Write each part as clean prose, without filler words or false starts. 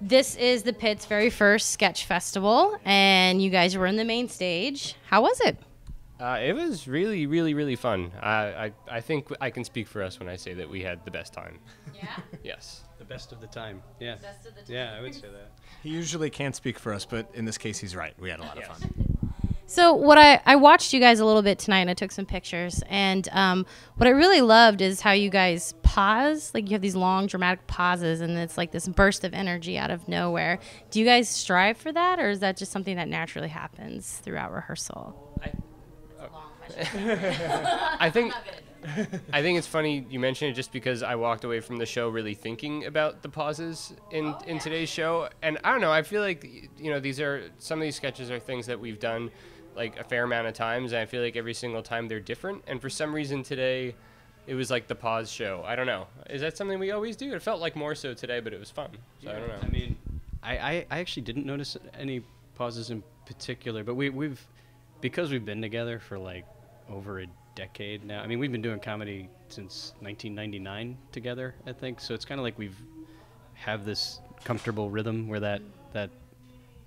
this is the Pit's very first sketch festival, and you guys were in the main stage. How was it? It was really, really, really fun. I think I can speak for us when I say that we had the best time. Yeah. Yes. The best of the time. Yeah. Best of the time. Yeah, I would say that. He usually can't speak for us, but in this case, he's right. We had a lot of Yes. fun. So what I watched you guys a little bit tonight, and I took some pictures, and what I really loved is how you guys pause. Like, you have these long dramatic pauses, and it's like this burst of energy out of nowhere. Do you guys strive for that, or is that just something that naturally happens throughout rehearsal? I think it's funny you mentioned it, just because I walked away from the show really thinking about the pauses in today's show. And I don't know, I feel like, you know, some of these sketches are things that we've done like a fair amount of times, and I feel like every single time they're different. And for some reason today, it was like the pause show. I don't know. Is that something we always do? It felt like more so today, but it was fun. So I don't know. I mean, I actually didn't notice any pauses in particular, but because we've been together for like over a decade now. I mean, we've been doing comedy since 1999 together, I think. So it's kind of like have this comfortable rhythm where that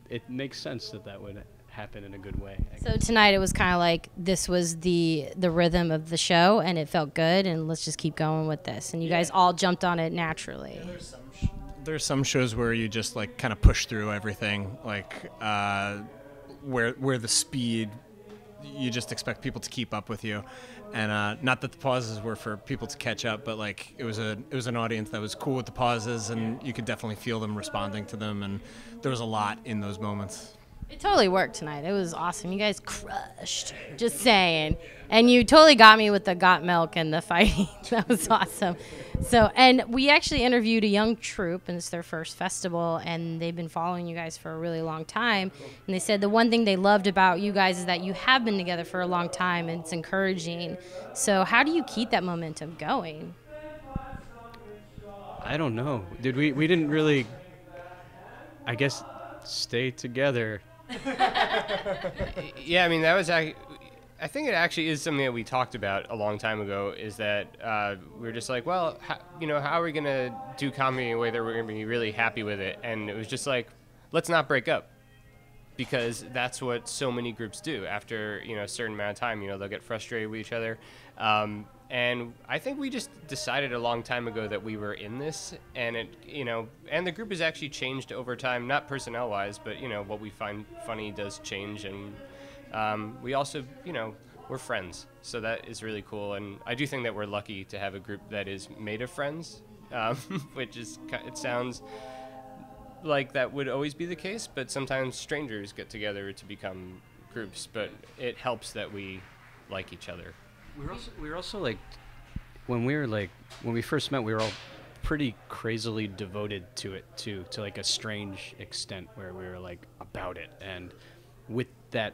it makes sense that would happen in a good way. So tonight it was kind of like this was the rhythm of the show, and it felt good, and let's just keep going with this. And you guys all jumped on it naturally. There's some shows where you just like kind of push through everything, like where the speed, you just expect people to keep up with you, and not that the pauses were for people to catch up, but like it was an audience that was cool with the pauses, and you could definitely feel them responding to them, and there was a lot in those moments. It totally worked tonight. It was awesome. You guys crushed. Just saying. And you totally got me with the got milk and the fighting. That was awesome. So, and we actually interviewed a young troupe, and it's their first festival, and they've been following you guys for a really long time. And they said the one thing they loved about you guys is that you have been together for a long time, and it's encouraging. So how do you keep that momentum going? I don't know. Dude, we didn't really, I guess, stay together. Yeah, I mean, that was I think it actually is something that we talked about a long time ago, is that we were just like, well, how are we going to do comedy in a way that we're going to be really happy with it? And it was just like, let's not break up, because that's what so many groups do after, a certain amount of time. They'll get frustrated with each other. And I think we just decided a long time ago that we were in this, and and the group has actually changed over time, not personnel-wise, but, what we find funny does change. And we also, we're friends, so that is really cool. And I do think that we're lucky to have a group that is made of friends, which is, it sounds like that would always be the case, but sometimes strangers get together to become groups, but it helps that we like each other. We were also like, when we first met, we were all pretty crazily devoted to it too, to like a strange extent where we were like about it. And with that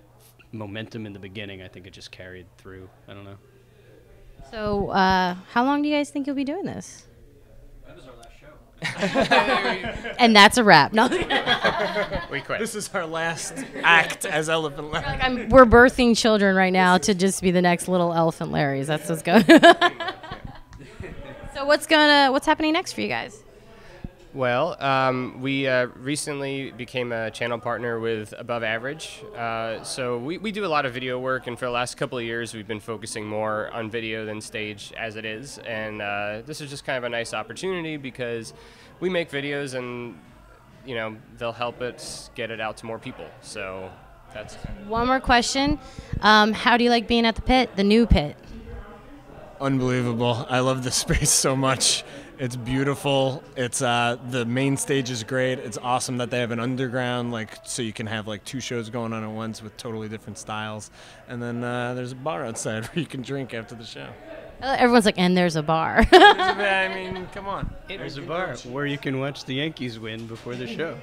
momentum in the beginning, I think it just carried through. I don't know. So how long do you guys think you'll be doing this? That was our last show. And that's a wrap. No. We quit. This is our last act as Elephant Larry. Like we're birthing children right now to just be the next little Elephant Larrys. That's what's going. So what's happening next for you guys? Well, we recently became a channel partner with Above Average. So we do a lot of video work, and for the last couple of years, we've been focusing more on video than stage as it is. And this is just kind of a nice opportunity because we make videos, and they'll help us get it out to more people. So that's one more question. How do you like being at the Pit, the new Pit? Unbelievable. I love this space so much. It's beautiful. It's the main stage is great. It's awesome that they have an underground, so you can have two shows going on at once with totally different styles. And then there's a bar outside where you can drink after the show. Everyone's like, and there's a bar. I mean, come on. There's a bar where you can watch the Yankees win before the show.